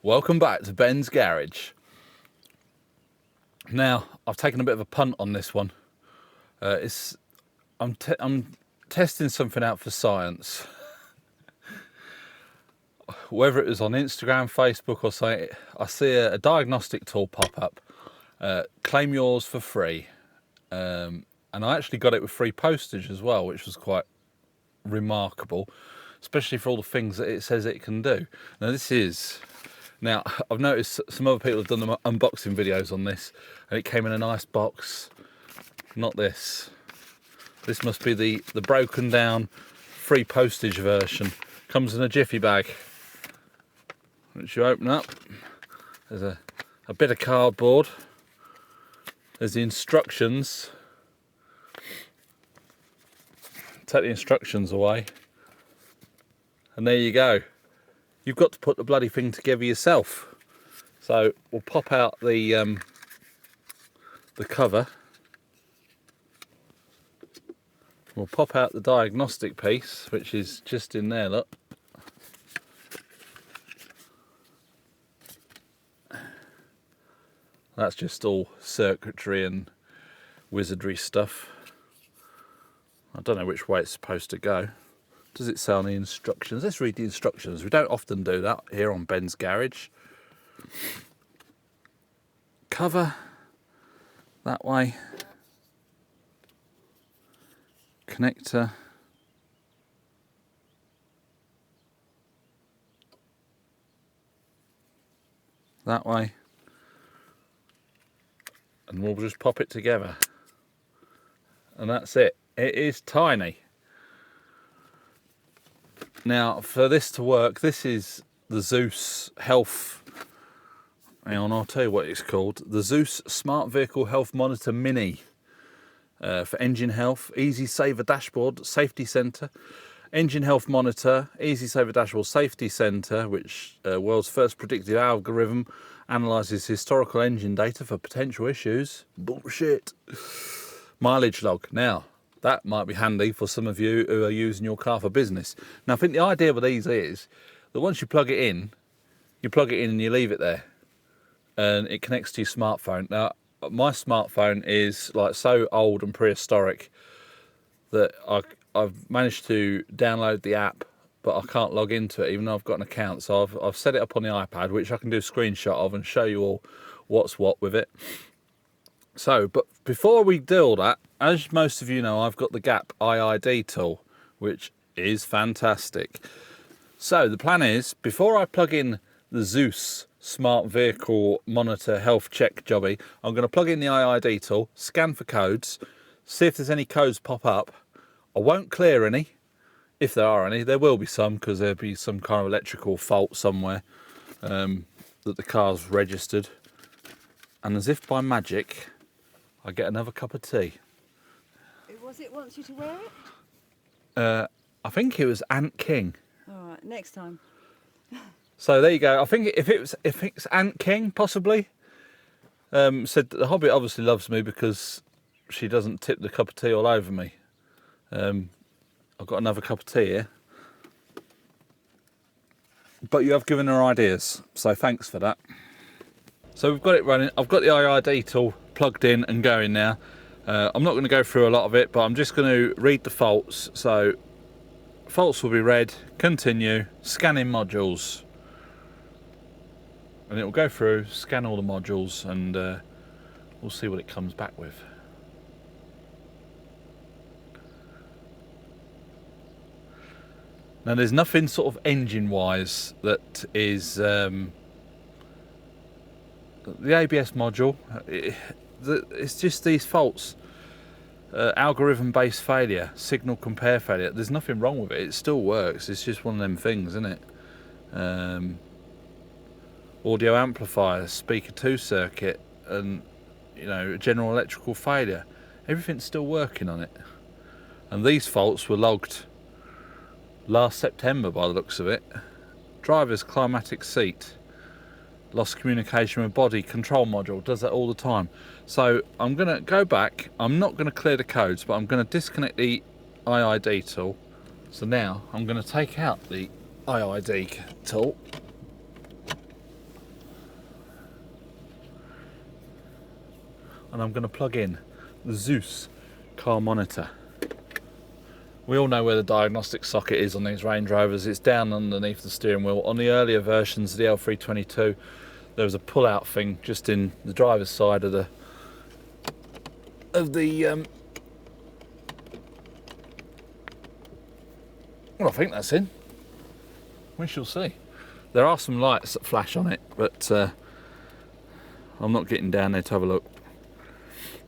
Welcome back to Ben's Garage. Now, I've taken a bit of a punt on this one. I'm testing something out for science. Whether it was on Instagram, Facebook or something, I see a diagnostic tool pop up. Claim yours for free. And I actually got it with free postage as well, which was quite remarkable, especially for all the things that it says it can do. Now, I've noticed some other people have done the unboxing videos on this, and it came in a nice box. Not this. This must be the broken down free postage version. Comes in a jiffy bag, which you open up. There's a bit of cardboard. There's the instructions. Take the instructions away, and there you go. You've got to put the bloody thing together yourself. So we'll pop out the cover. We'll pop out the diagnostic piece, which is just in there, look. That's just all circuitry and wizardry stuff. I don't know which way it's supposed to go. Does it say on the instructions? Let's read the instructions. We don't often do that here on Ben's Garage. Cover that way. Connector that way. And we'll just pop it together. And that's it. It is tiny. Now, for this to work, this is the ZUS Health. Hang on, I'll tell you what it's called. The ZUS Smart Vehicle Health Monitor Mini. For engine health, Easy Saver Dashboard Safety Center. Engine Health Monitor, Easy Saver Dashboard Safety Center, which world's first predictive algorithm, analyzes historical engine data for potential issues. Bullshit. Mileage log. Now, that might be handy for some of you who are using your car for business. Now, I think the idea with these is that once you plug it in and you leave it there, and it connects to your smartphone. Now, my smartphone is like so old and prehistoric that I've managed to download the app, but I can't log into it even though I've got an account. So I've set it up on the iPad, which I can do a screenshot of and show you all what's what with it. So, but before we do all that, as most of you know, I've got the Gap IID tool, which is fantastic. So the plan is, before I plug in the ZUS Smart Vehicle Monitor Health Check jobby, I'm going to plug in the IID tool, scan for codes, see if there's any codes pop up. I won't clear any. If there are any, there will be some, because there'll be some kind of electrical fault somewhere that the car's registered. And as if by magic, I get another cup of tea. Who was it wants you to wear it? I think it was Ant King. All right, next time. So there you go. I think if it's Ant King, possibly. Said that the Hobbit obviously loves me because she doesn't tip the cup of tea all over me. I've got another cup of tea here. But you have given her ideas, so thanks for that. So we've got it running. I've got the IID tool plugged in and going now. I'm not going to go through a lot of it, but I'm just going to read the faults. So faults will be read, continue, scanning modules. And it will go through, scan all the modules, and we'll see what it comes back with. Now there's nothing sort of engine-wise that is the ABS module. It's just these faults. Algorithm-based failure, signal compare failure. There's nothing wrong with it. It still works. It's just one of them things, isn't it? Audio amplifiers, speaker 2 circuit, and general electrical failure. Everything's still working on it. And these faults were logged last September by the looks of it. Driver's climatic seat, lost communication with body control module, does that all the time. So I'm going to go back. I'm not going to clear the codes, but I'm going to disconnect the IID tool. So now I'm going to take out the IID tool. and I'm going to plug in the ZUS car monitor. We all know where the diagnostic socket is on these Range Rovers. It's down underneath the steering wheel. On the earlier versions of the L322, there was a pull-out thing just in the driver's side of the well, I think that's in. We shall see. There are some lights that flash on it, but I'm not getting down there to have a look.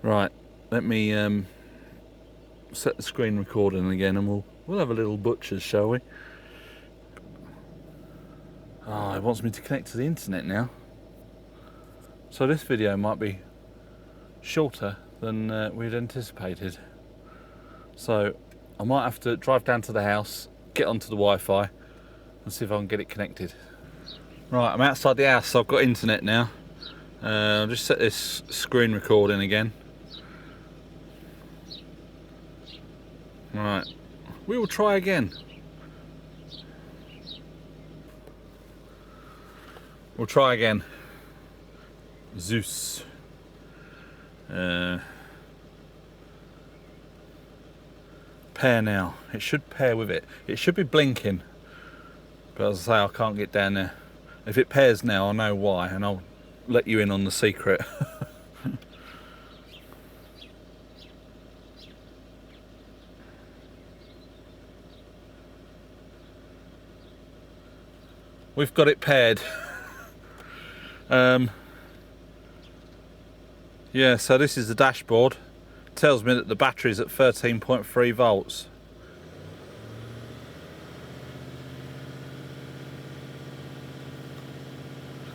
Right, let me set the screen recording again, and we'll have a little butcher's, shall we? Oh, it wants me to connect to the internet now. So this video might be shorter than we'd anticipated. So I might have to drive down to the house, get onto the Wi-Fi, and see if I can get it connected. Right, I'm outside the house, so I've got internet now. I'll just set this screen recording again. Right, we will try again. We'll try again. ZUS. Pair now. It should pair with it. It should be blinking. But as I say, I can't get down there. If it pairs now, I'll know why, and I'll let you in on the secret. We've got it paired. Yeah, so this is the dashboard. It tells me that the battery's at 13.3 volts.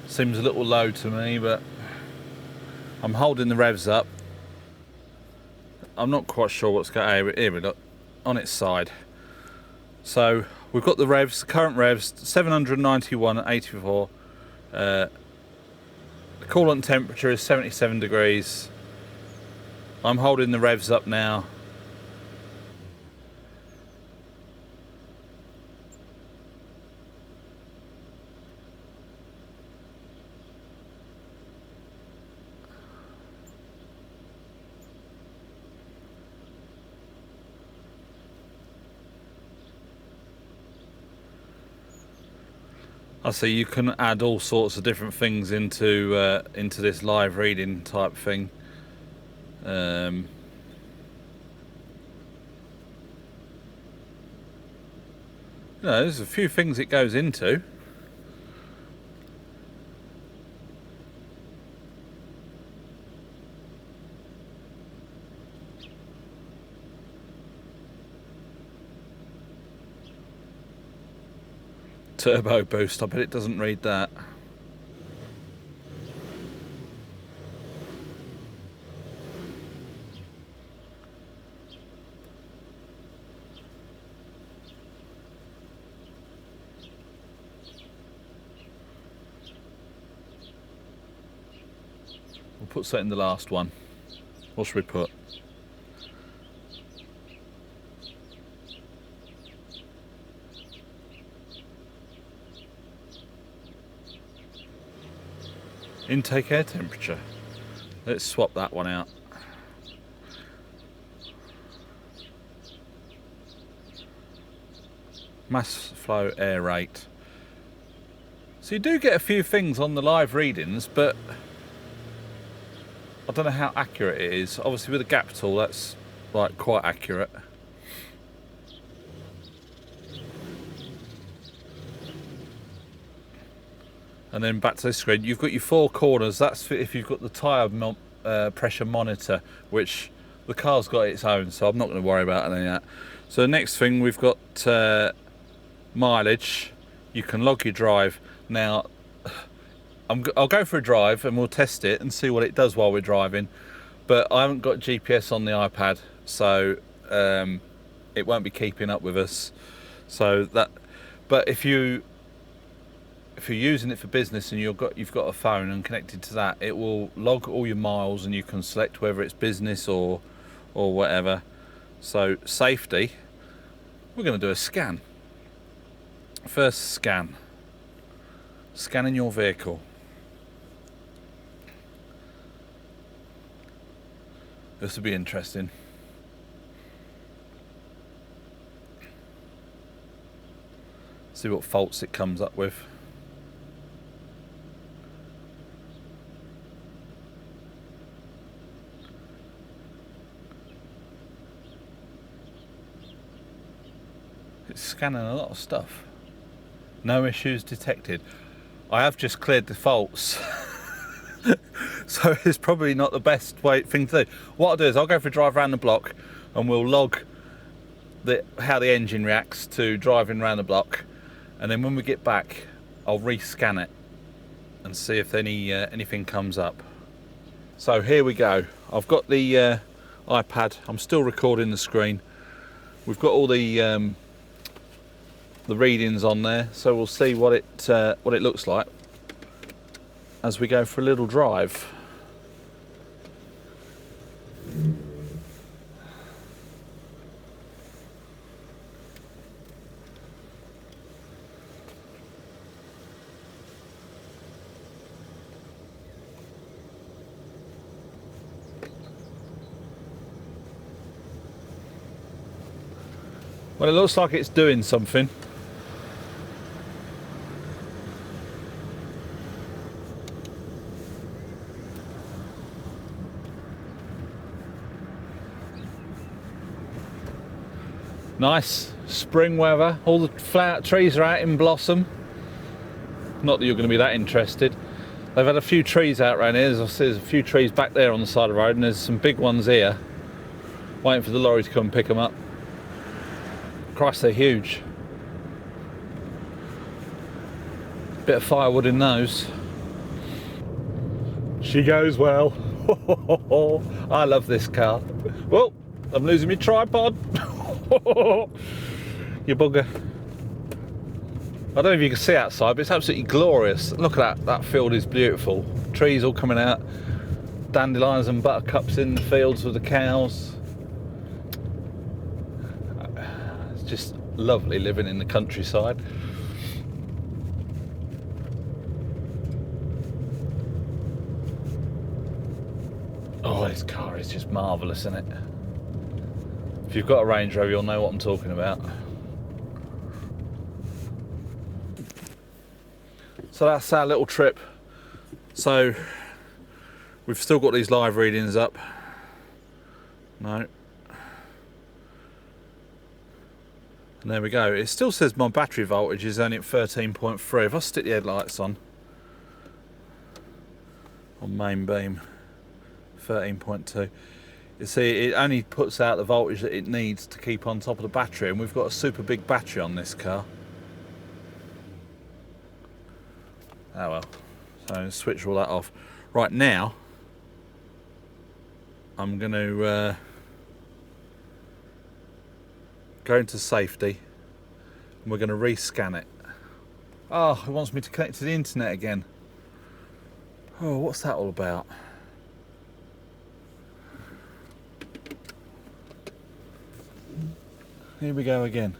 Seems a little low to me, but I'm holding the revs up. I'm not quite sure what's going on. Here we look, on its side. So we've got the revs, current revs, 791 at 84. The coolant temperature is 77 degrees. I'm holding the revs up now. I see you can add all sorts of different things into this live reading type thing. You know, there's a few things it goes into. Turbo boost, I bet it doesn't read that. We'll put that in the last one. What should we put? Intake air temperature. Let's swap that one out. Mass flow air rate. So you do get a few things on the live readings, but I don't know how accurate it is. Obviously with a gap tool that's like quite accurate. And then back to this screen, you've got your four corners. That's for if you've got the tyre pressure monitor, which the car's got its own, so I'm not going to worry about any of that. So the next thing, we've got mileage. You can log your drive. Now, I'll go for a drive and we'll test it and see what it does while we're driving. But I haven't got GPS on the iPad, so it won't be keeping up with us. So that, but if you're using it for business and you've got a phone and connected to that, it will log all your miles and you can select whether it's business or whatever. So safety, we're going to do a scan. First scan. Scanning your vehicle. This will be interesting. See what faults it comes up with. It's scanning a lot of stuff. No issues detected. I have just cleared the faults. So it's probably not the best thing to do. What I'll do is I'll go for a drive around the block and we'll log how the engine reacts to driving around the block, and then when we get back I'll rescan it and see if anything comes up. So here we go. I've got the iPad. I'm still recording the screen. We've got all the readings on there, so we'll see what it looks like as we go for a little drive. Well, it looks like it's doing something. Nice spring weather. All the trees are out in blossom. Not that you're going to be that interested. They've had a few trees out around here. There's a few trees back there on the side of the road, and there's some big ones here. Waiting for the lorry to come and pick them up. Christ, they're huge. Bit of firewood in those. She goes well. I love this car. Well, I'm losing my tripod. You bugger. I don't know if you can see outside, but it's absolutely glorious. Look at that. That field is beautiful. Trees all coming out. Dandelions and buttercups in the fields with the cows. It's just lovely living in the countryside. Oh, this car is just marvellous, isn't it? If you've got a Range Rover, you'll know what I'm talking about. So that's our little trip. So we've still got these live readings up. No. And there we go. It still says my battery voltage is only at 13.3. If I stick the headlights on main beam, 13.2. You see, it only puts out the voltage that it needs to keep on top of the battery, and we've got a super big battery on this car. Oh well. So switch all that off. Right now, I'm going to go into safety, and we're going to rescan it. Oh, it wants me to connect to the internet again. Oh, what's that all about? Here we go again.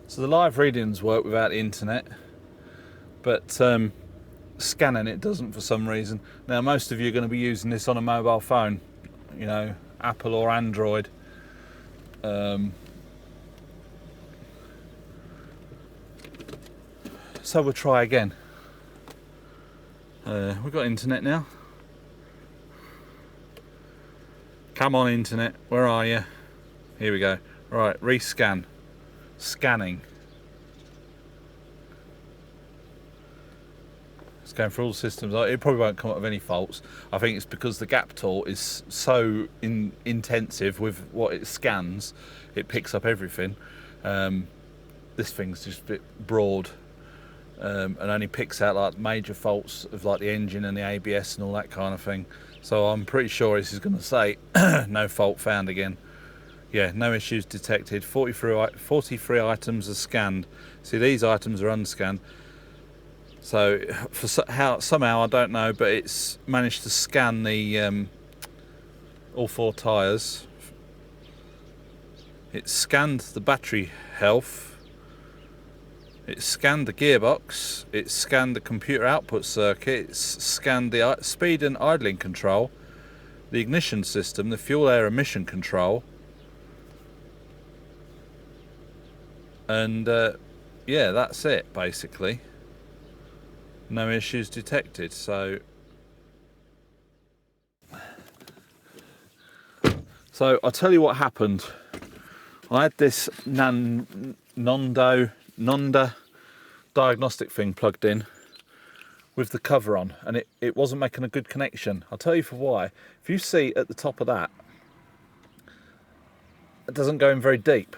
So the live readings work without the internet, but scanning it doesn't for some reason. Now most of you are going to be using this on a mobile phone, you know, Apple or Android. So we'll try again. We've got internet now. Come on, internet, where are you? Here we go. Right, rescan. Scanning. It's going through all the systems. It probably won't come up with any faults. I think it's because the gap tool is so intensive with what it scans, it picks up everything. This thing's just a bit broad, and only picks out like major faults of like the engine and the ABS and all that kind of thing. So I'm pretty sure this is going to say no fault found again. Yeah, no issues detected. 43 items are scanned. See, these items are unscanned. So somehow I don't know, but it's managed to scan the all 4 tyres. It scanned the battery health. It scanned the gearbox. It scanned the computer output circuit. It scanned the speed and idling control, the ignition system, the fuel air emission control, and yeah, that's it basically. No issues detected. So I'll tell you what happened. I had this Nonda diagnostic thing plugged in with the cover on, and it wasn't making a good connection. I'll tell you for why. If you see at the top of that, it doesn't go in very deep,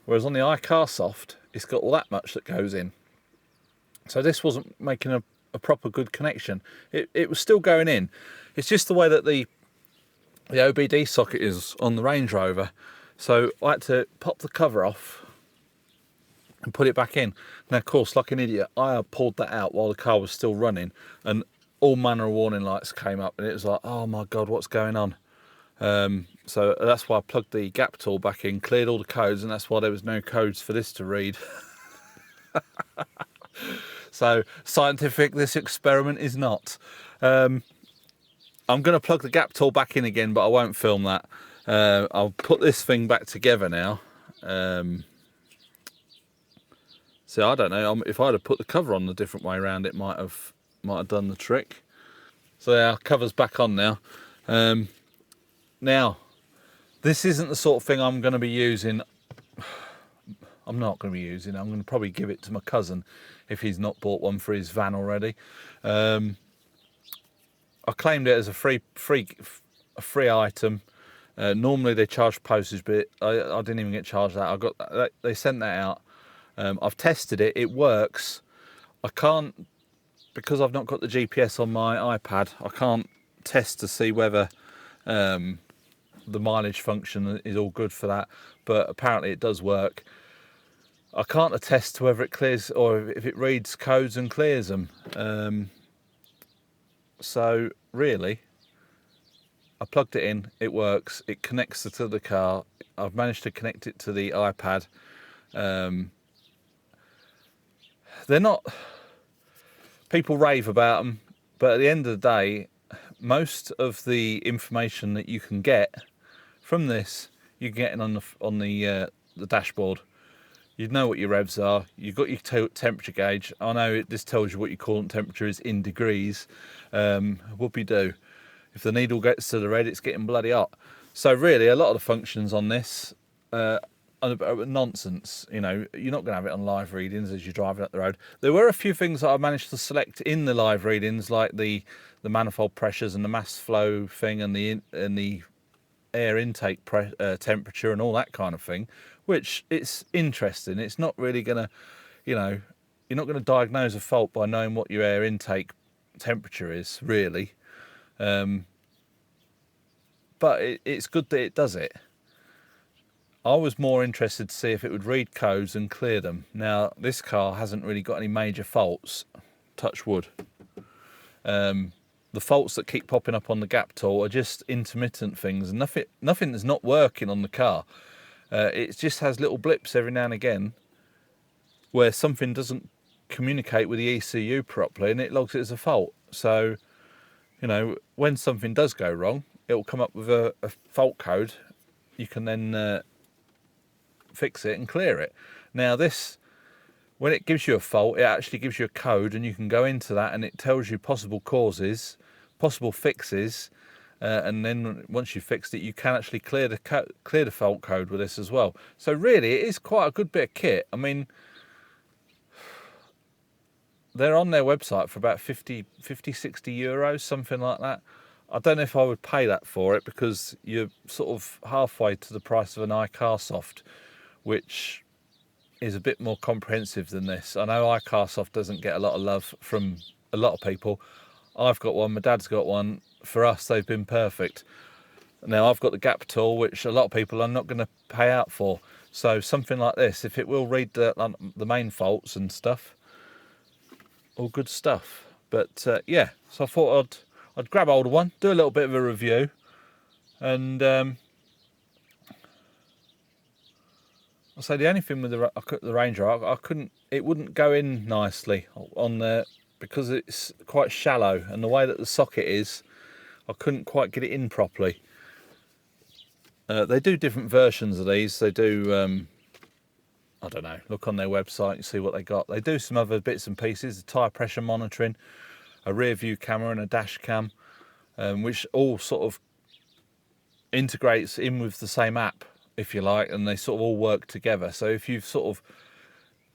whereas on the iCar Soft, it's got all that much that goes in. So this wasn't making a proper good connection. It was still going in. It's just the way that the OBD socket is on the Range Rover. So I had to pop the cover off and put it back in. Now, of course, like an idiot, I pulled that out while the car was still running, and all manner of warning lights came up, and it was like, oh my God, what's going on? So that's why I plugged the gap tool back in, cleared all the codes, and that's why there was no codes for this to read. So scientific this experiment is not. I'm going to plug the gap tool back in again, but I won't film that. I'll put this thing back together now. So I don't know, if I'd have put the cover on a different way around, it might have done the trick. So yeah, cover's back on now. Now, this isn't the sort of thing I'm going to be using. I'm not going to be using. I'm going to probably give it to my cousin if he's not bought one for his van already. I claimed it as a free item. Normally they charge postage, but I didn't even get charged that. They sent that out. I've tested it. It works. I can't, because I've not got the GPS on my iPad. I can't test to see whether the mileage function is all good for that. But apparently it does work. I can't attest to whether it clears or if it reads codes and clears them. So really, I plugged it in, it works, it connects to the car. I've managed to connect it to the iPad. They're not, people rave about them, but at the end of the day, most of the information that you can get from this, you can get on the dashboard. You know what your revs are. You've got your temperature gauge. I know this tells you what your coolant temperature is in degrees. Whoopie-doo. If the needle gets to the red, it's getting bloody hot. So really, a lot of the functions on this are nonsense. You know, you're not going to have it on live readings as you're driving up the road. There were a few things that I managed to select in the live readings, like the manifold pressures and the mass flow thing, and the air intake temperature and all that kind of thing, which it's interesting. It's not really going to, you're not going to diagnose a fault by knowing what your air intake temperature is, really. But it's good that it does it. I was more interested to see if it would read codes and clear them. Now, this car hasn't really got any major faults, touch wood. The faults that keep popping up on the gap tool are just intermittent things. Nothing is not working on the car. It just has little blips every now and again where something doesn't communicate with the ECU properly, and it logs it as a fault. So, when something does go wrong, it will come up with a fault code. You can then fix it and clear it. Now this, when it gives you a fault, it actually gives you a code, and you can go into that and it tells you possible causes, possible fixes, and then once you've fixed it, you can actually clear the fault code with this as well. So really, it is quite a good bit of kit. I mean, they're on their website for about 50, 60 euros, something like that. I don't know if I would pay that for it, because you're sort of halfway to the price of an iCar Soft, which is a bit more comprehensive than this. I know iCar Soft doesn't get a lot of love from a lot of people. I've got one, my dad's got one. For us, they've been perfect. Now I've got the gap tool, which a lot of people are not going to pay out for. So something like this, if it will read the main faults and stuff, all good stuff. But yeah, so I thought I'd grab hold of one, do a little bit of a review, And I say the only thing with the Range Rover, I couldn't. It wouldn't go in nicely on there because it's quite shallow, and the way that the socket is, I couldn't quite get it in properly. They do different versions of these. They do. I don't know. Look on their website and see what they got. They do some other bits and pieces: the tyre pressure monitoring, a rear view camera, and a dash cam, which all sort of integrates in with the same app, if you like, and they sort of all work together. So if you've sort of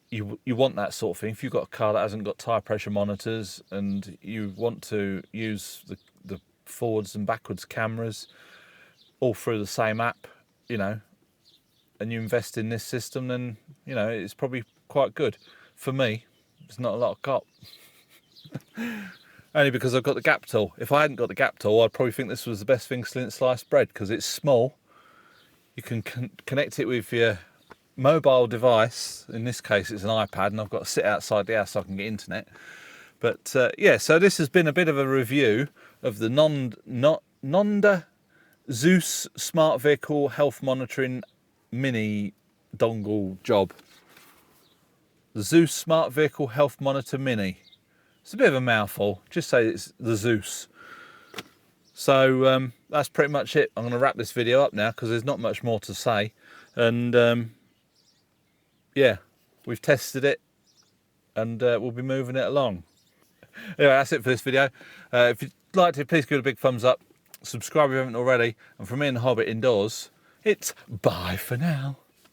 you want that sort of thing, if you've got a car that hasn't got tyre pressure monitors and you want to use the forwards and backwards cameras all through the same app, you know, and you invest in this system, then you know it's probably quite good. For me, it's not a lot of cop. Only because I've got the gap tool. If I hadn't got the gap tool, I'd probably think this was the best thing since sliced bread, because it's small. You can connect it with your mobile device. In this case, it's an iPad, and I've got to sit outside the house so I can get internet. But yeah, so this has been a bit of a review of the Nonda ZUS Smart Vehicle Health Monitoring Mini dongle job. The ZUS Smart Vehicle Health Monitor Mini. It's a bit of a mouthful. Just say it's the ZUS. So that's pretty much it. I'm going to wrap this video up now because there's not much more to say. And yeah, we've tested it and we'll be moving it along. Anyway, that's it for this video. If you'd like to, please give it a big thumbs up. Subscribe if you haven't already. And from me and the Hobbit indoors, it's bye for now.